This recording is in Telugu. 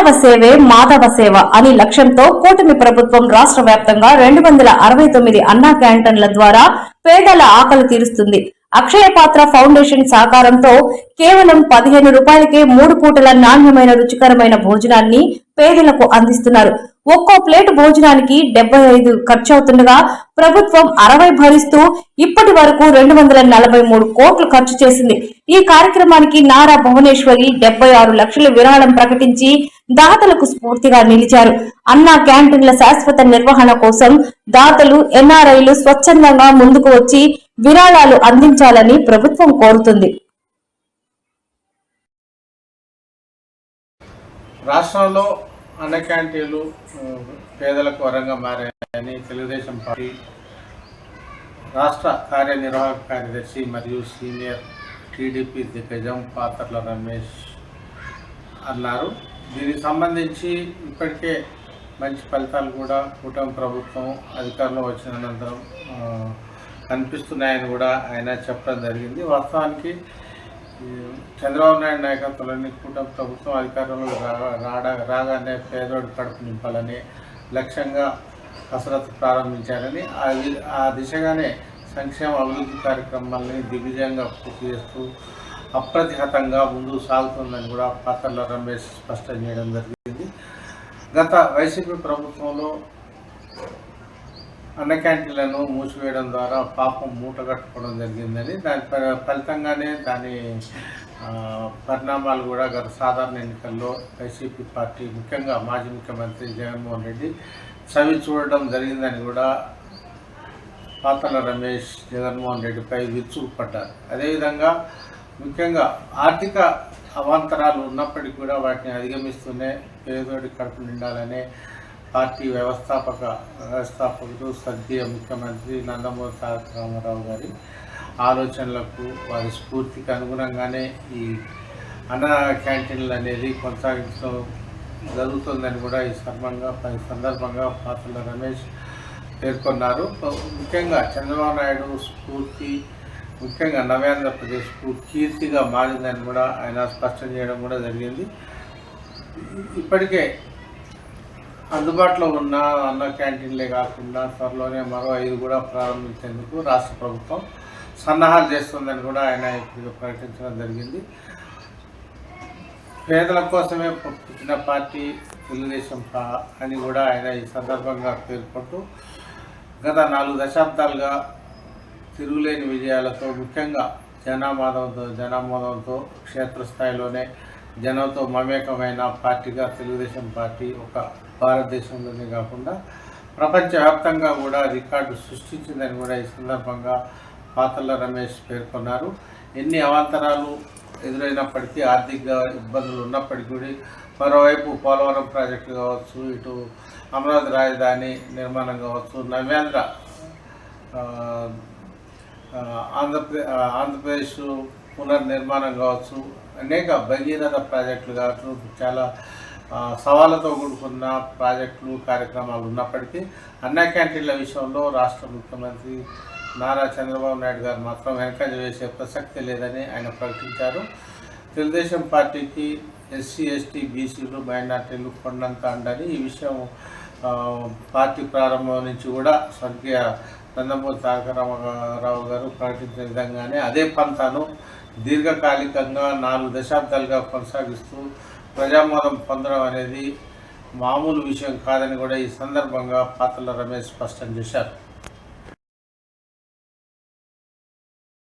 మానవ సేవే మాధవ సేవ అని లక్ష్యంతో కూటమి ప్రభుత్వం రాష్ట్ర వ్యాప్తంగా 269 అన్నా క్యాంటీన్ల ద్వారా పేదల ఆకలి తీరుస్తుంది. అక్షయ పాత్ర ఫౌండేషన్ సహకారంతో కేవలం 15 రూపాయలకే 3 పూటల నాణ్యమైన రుచికరమైన భోజనాన్ని పేదలకు అందిస్తున్నారు. ఒక్కో ప్లేట్ భోజనానికి 75 ఖర్చవుతుండగా ప్రభుత్వం 60 భరిస్తూ ఇప్పటి వరకు 243 కోట్లు ఖర్చు చేసింది. ఈ కార్యక్రమానికి నారా భువనేశ్వరి 76 లక్షల విరాళం ప్రకటించి దాతలకు స్ఫూర్తిగా నిలిచారు. అన్నా క్యాంటీన్ల శాశ్వత నిర్వహణ కోసం దాతలు, ఎన్ఆర్ఐలు స్వచ్ఛందంగా ముందుకు వచ్చి విరాళాలు అందించాలని ప్రభుత్వం కోరుతుంది. రాష్ట్రంలో అన్న క్యాంటీన్లు పేదలకు వరంగా మారాయని తెలుగుదేశం పార్టీ రాష్ట్ర కార్యనిర్వాహక కార్యదర్శి మరియు సీనియర్ టీడీపీ దిగ్గజం పాత్రల రమేష్ అన్నారు. దీనికి సంబంధించి ఇప్పటికే మంచి ఫలితాలు కూడా కూటమి ప్రభుత్వం అధికారంలో వచ్చిన అనంతరం కనిపిస్తున్నాయని కూడా ఆయన చెప్పడం జరిగింది. వాస్తవానికి చంద్రబాబు నాయుడు నాయకత్వంలోని కూటమి ప్రభుత్వం అధికారంలో రాగానే పేదోడి కడుపు నింపాలని లక్ష్యంగా కసరత్తు ప్రారంభించారని ఆ దిశగానే సంక్షేమ అభివృద్ధి కార్యక్రమాలని దిగ్విజయంగా పూర్తి చేస్తూ అప్రతిహతంగా ముందుకు సాగుతుందని కూడా పాత్రల రమేష్ స్పష్టం చేయడం జరిగింది. గత వైసీపీ ప్రభుత్వంలో అన్న క్యాంటీన్లను మూసివేయడం ద్వారా పాపం మూట కట్టుకోవడం జరిగిందని దాని ఫలితంగానే దాని పరిణామాలు కూడా గత సాధారణ ఎన్నికల్లో వైసీపీ పార్టీ ముఖ్యంగా మాజీ ముఖ్యమంత్రి జగన్మోహన్ రెడ్డి చవి చూడడం జరిగిందని కూడా పాత్రల రమేష్ జగన్మోహన్ రెడ్డిపై విరుచుకుపడ్డారు. అదేవిధంగా ముఖ్యంగా ఆర్థిక అవాంతరాలు ఉన్నప్పటికీ కూడా వాటిని అధిగమిస్తూనే పేదోడి కడుపు నిండాలనే పార్టీ వ్యవస్థాపకుడు స్వర్గీయ ముఖ్యమంత్రి నందమూరి తారక రామారావు గారి ఆలోచనలకు వారి స్ఫూర్తికి అనుగుణంగానే ఈ అన్న క్యాంటీన్లు అనేది కొనసాగించడం జరుగుతుందని కూడా ఈ సందర్భంగా పాత్రల రమేష్ పేర్కొన్నారు. ముఖ్యంగా చంద్రబాబు నాయుడు స్ఫూర్తి ముఖ్యంగా నవ్యాంధ్రప్రదేశ్కు కీర్తిగా మారిందని కూడా ఆయన స్పష్టం చేయడం కూడా జరిగింది. ఇప్పటికే అందుబాటులో ఉన్న అన్న క్యాంటీన్లే కాకుండా త్వరలోనే మరో 5 కూడా ప్రారంభించేందుకు రాష్ట్ర ప్రభుత్వం సన్నాహాలు చేస్తుందని కూడా ఆయన ఇప్పుడు ప్రకటించడం జరిగింది. పేదల కోసమే పుట్టిన పార్టీ తెలుగుదేశం అని కూడా ఆయన ఈ సందర్భంగా పేర్కొంటూ గత 4 దశాబ్దాలుగా తిరుగులేని విజయాలతో ముఖ్యంగా జనామోదంతో క్షేత్రస్థాయిలోనే జనంతో మమేకమైన పార్టీగా తెలుగుదేశం పార్టీ ఒక భారతదేశంలోనే కాకుండా ప్రపంచవ్యాప్తంగా కూడా రికార్డు సృష్టించిందని కూడా ఈ సందర్భంగా పాత్రల రమేష్ పేర్కొన్నారు. ఎన్ని అవాంతరాలు ఎదురైనప్పటికీ ఆర్థిక ఇబ్బందులు ఉన్నప్పటికీ కూడా మరోవైపు పోలవరం ప్రాజెక్టు కావచ్చు, ఇటు అమరావతి రాజధాని నిర్మాణం కావచ్చు, నవ్యాంధ్ర ఆంధ్రప్రదేశ్ పునర్నిర్మాణం కావచ్చు, అనేక భగీరథ ప్రాజెక్టులు కావచ్చు, చాలా సవాళ్ళతో కూడుకున్న ప్రాజెక్టులు కార్యక్రమాలు ఉన్నప్పటికీ అన్నా క్యాంటీన్ల విషయంలో రాష్ట్ర ముఖ్యమంత్రి నారా చంద్రబాబు నాయుడు గారు మాత్రం వెనకంజ వేసే ప్రసక్తి లేదని ఆయన ప్రకటించారు. తెలుగుదేశం పార్టీకి ఎస్సీ, ఎస్టీ, బీసీలు, మైనార్టీలు కొండంత అండని ఈ విషయం పార్టీ ప్రారంభం నుంచి కూడా స్వర్గీయ నందమూరి తారక రామారావు గారు ప్రకటించిన విధంగానే అదే పంతాను దీర్ఘకాలికంగా 4 దశాబ్దాలుగా కొనసాగిస్తూ ప్రజామోదం పొందడం అనేది మామూలు విషయం కాదని కూడా ఈ సందర్భంగా పాత్రల రమేష్ స్పష్టం చేశారు.